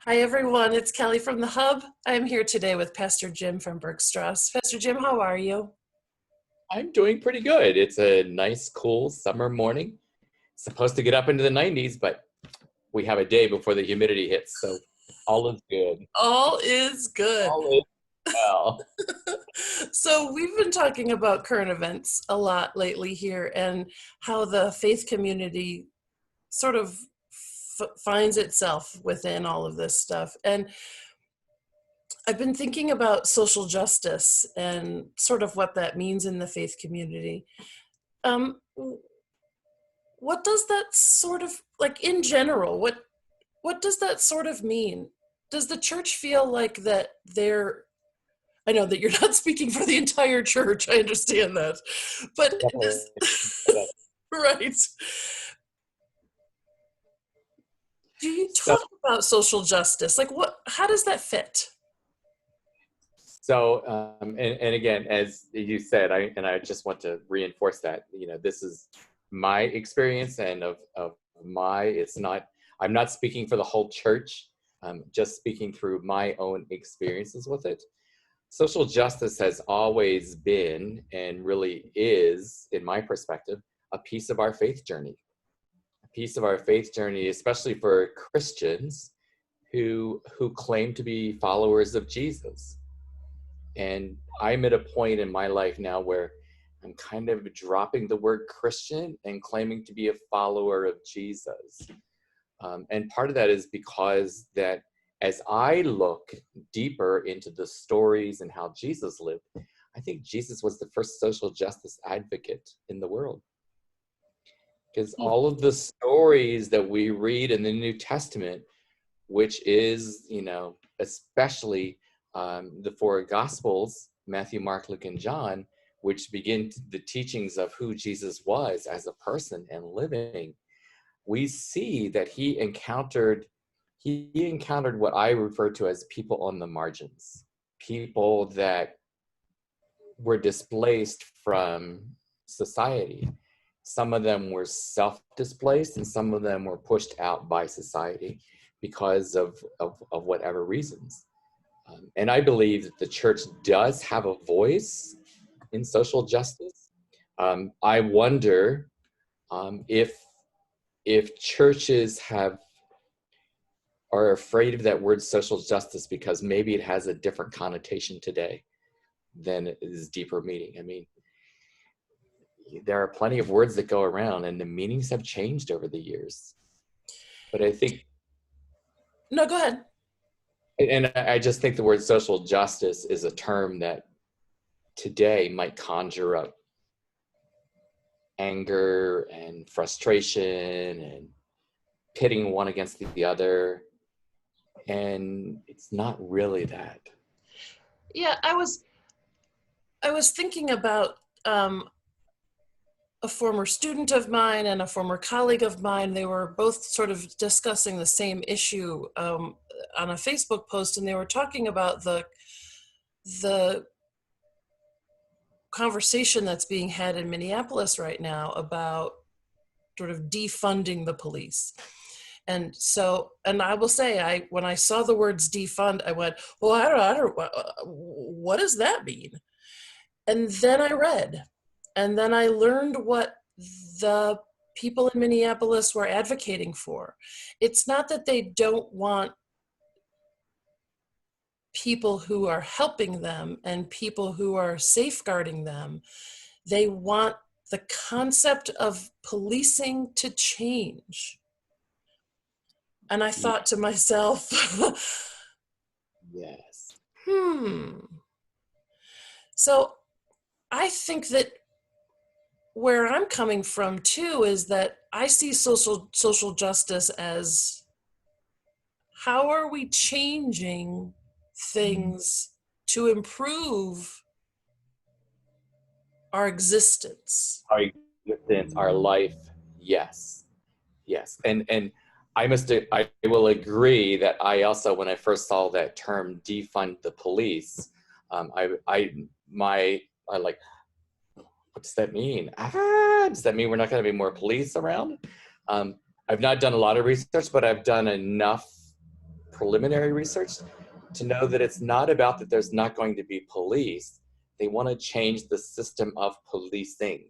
Hi, everyone. It's Kelly from the Hub. I'm here today with Pastor Jim from Bergstrasse. Pastor Jim, how are you? I'm doing pretty good. It's a nice, cool summer morning. Supposed to get up into the 90s, but we have a day before the humidity hits, so all is good. All is good. All is well. So, we've been talking about current events a lot lately here and how the faith community sort of finds itself within all of this stuff. And I've been thinking about social justice and sort of what that means in the faith community. Um, what does that sort of like in general? What does that sort of mean? Does the church feel like that they're, I know that you're not speaking for the entire church, I understand that, but Definitely. right. Do you So, talk about social justice? Like how does that fit? and again, as you said, I just want to reinforce that, this is my experience and of it's not, I'm not speaking for the whole church. Just speaking through my own experiences with it. Social justice has always been and really is, in my perspective, a piece of our faith journey. A piece of our faith journey, especially for Christians who claim to be followers of Jesus. And I'm at a point in my life now where I'm kind of dropping the word Christian and claiming to be a follower of Jesus. And part of that is because that as I look deeper into the stories and how Jesus lived, I think Jesus was the first social justice advocate in the world. Because all of the stories that we read in the New Testament, which is, especially the four Gospels, Matthew, Mark, Luke, and John, which begin the teachings of who Jesus was as a person and living, we see that he encountered what I refer to as people on the margins, people that were displaced from society. Some of them were self-displaced and some of them were pushed out by society because of whatever reasons. And I believe that the church does have a voice in social justice. I wonder if churches are afraid of that word social justice because maybe it has a different connotation today than it is deeper meaning. I mean, there are plenty of words that go around and the meanings have changed over the years. But I think, No, go ahead. and I just think the word social justice is a term that today might conjure up anger and frustration and pitting one against the other. And it's not really that. Yeah, I was thinking about a former student of mine and a former colleague of mine. They were both sort of discussing the same issue on a Facebook post, and they were talking about the conversation that's being had in Minneapolis right now about sort of defunding the police. And so, and I will say, when I saw the words defund, I went, well, I don't, what does that mean? And then I read, and then I learned what the people in Minneapolis were advocating for. It's not that they don't want people who are helping them and people who are safeguarding them. They want the concept of policing to change. And I Yeah. thought to myself, Yes. So I think that where I'm coming from too is that I see social justice as how are we changing things to improve our existence? Our existence, our life, yes. Yes. And I will agree that I also, when I first saw that term defund the police, I like, what does that mean? Does that mean we're not going to be more police around? I've not done a lot of research, but I've done enough preliminary research to know that it's not about that there's not going to be police. They want to change the system of policing.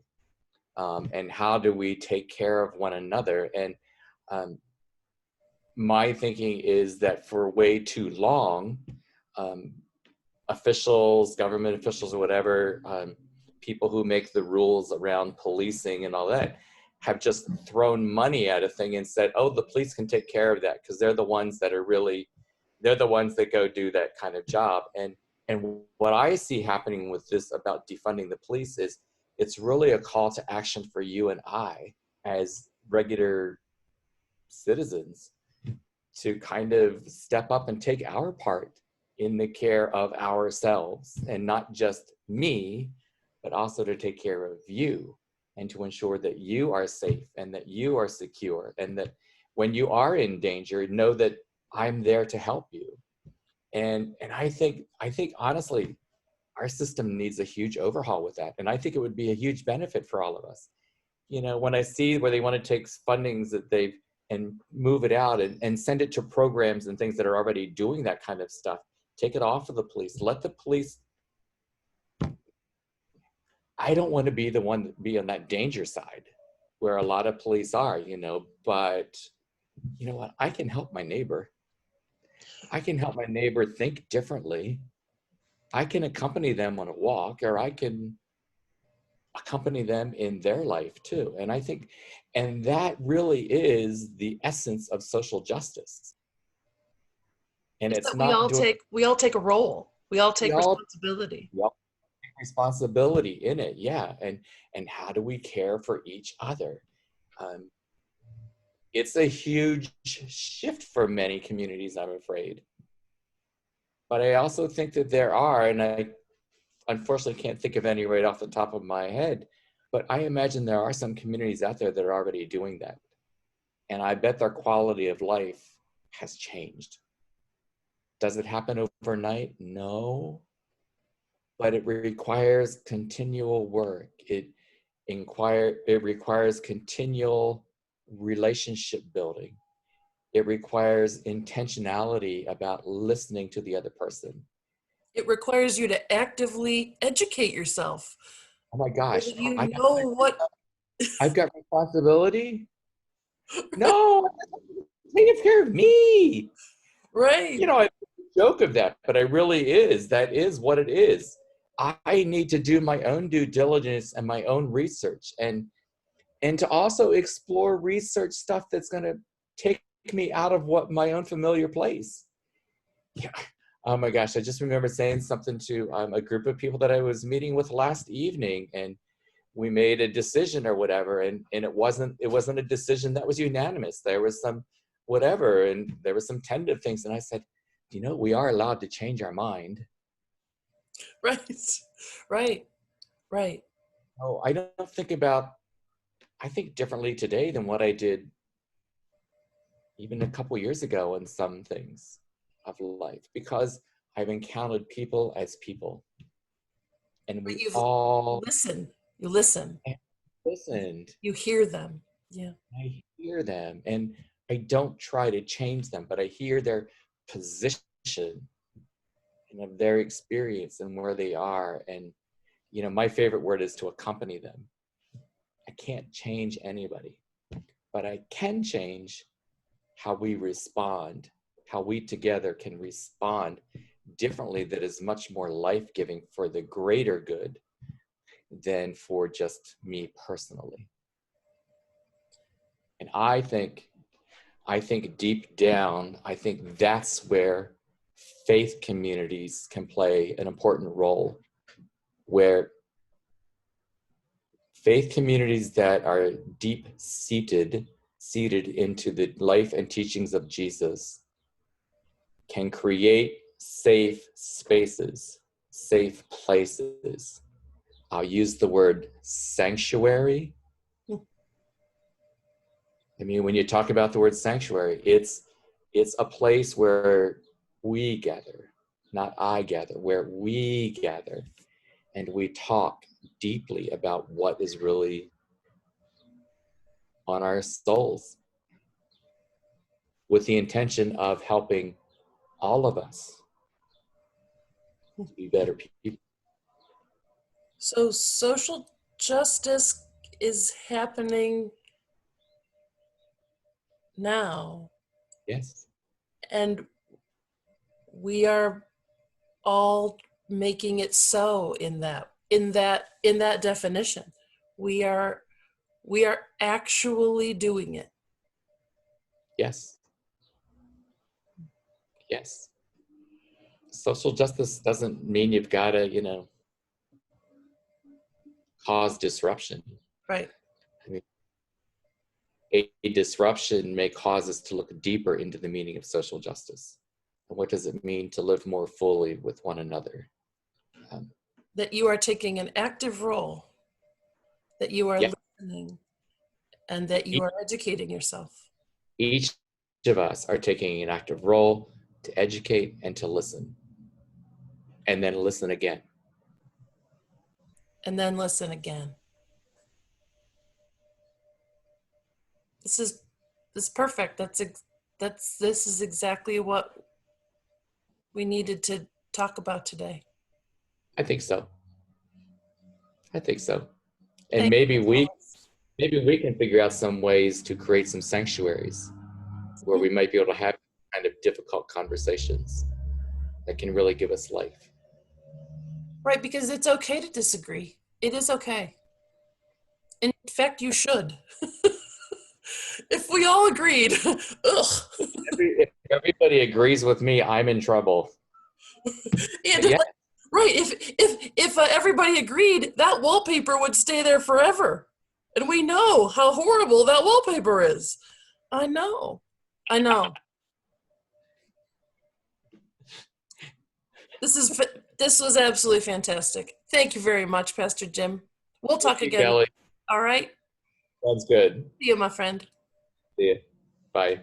And how do we take care of one another? And my thinking is that for way too long, officials, government officials or whatever, people who make the rules around policing and all that have just thrown money at a thing and said, oh, the police can take care of that because they're the ones that are really, they're the ones that go do that kind of job. And what I see happening with this about defunding the police is it's really a call to action for you and I as regular citizens to kind of step up and take our part in the care of ourselves, and not just me, but also to take care of you and to ensure that you are safe and that you are secure, and that when you are in danger, know that I'm there to help you. And I think honestly, our system needs a huge overhaul with that. And I think it would be a huge benefit for all of us. You know, when I see where they want to take fundings that they've and move it out and send it to programs and things that are already doing that kind of stuff, take it off of the police, let the police. I don't want to be the one to be on that danger side where a lot of police are, you know, but you know what? I can help my neighbor. I can help my neighbor think differently. I can accompany them on a walk, or I can accompany them in their life too. And I think, and that really is the essence of social justice. And It's it's that not doing, we all take a role. We all we take all, responsibility. we all take responsibility in it. Yeah. And how do we care for each other? It's a huge shift for many communities, I'm afraid. But I also think that there are, and I unfortunately can't think of any right off the top of my head, but I imagine there are some communities out there that are already doing that. And I bet their quality of life has changed. Does it happen overnight? No. But it requires continual work. It requires continual relationship building. It requires intentionality about listening to the other person. It requires you to actively educate yourself. Oh my gosh, You know what? I've got responsibility? No, take care of me. Right. You know, I joke of that, but it really is. That is what it is. I need to do my own due diligence and my own research, and to also explore research stuff that's going to take me out of what my own familiar place. Yeah. Oh my gosh, I just remember saying something to a group of people that I was meeting with last evening, and we made a decision or whatever, and it wasn't a decision that was unanimous. There was some whatever, and there was some tentative things, and I said, you know, we are allowed to change our mind. Right. Right. Right. Oh, I think differently today than what I did even a couple years ago in some things of life, because I've encountered people as people, and But we you all listen. You listen. listened. You hear them. Yeah. I hear them, and I don't try to change them, but I hear their position and of their experience and where they are. And, you know, my favorite word is to accompany them. I can't change anybody, but I can change how we respond, how we together can respond differently that is much more life-giving for the greater good than for just me personally. And I think deep down, I think that's where faith communities can play an important role, where faith communities that are deep seated into the life and teachings of Jesus can create safe spaces, safe places. I'll use the word sanctuary. I mean, when you talk about the word sanctuary, it's a place where we gather, not I gather, where we gather and we talk deeply about what is really on our souls, with the intention of helping all of us, to be better people. So social justice is happening now, Yes. and we are all making it so in that definition. We are actually doing it. Yes. Yes. Social justice doesn't mean you've got to, cause disruption. Right. I mean, a disruption may cause us to look deeper into the meaning of social justice. And what does it mean to live more fully with one another? That you are taking an active role, that you are Yeah. listening, and that you are educating yourself. Each of us are taking an active role to educate and to listen. And then listen again. And then listen again. This is perfect. This is exactly what we needed to talk about today. I think so. And Thank maybe you. we can figure out some ways to create some sanctuaries where we might be able to have kind of difficult conversations that can really give us life. Right, because it's okay to disagree. It is okay. In fact, you should. If we all agreed, ugh. If everybody agrees with me, I'm in trouble. And Yeah. right, if everybody agreed, that wallpaper would stay there forever. And we know how horrible that wallpaper is. I know. This was absolutely fantastic. Thank you very much, Pastor Jim. We'll talk Thank you, again. Kelly. All right. Sounds good. See you, my friend. See you. Bye.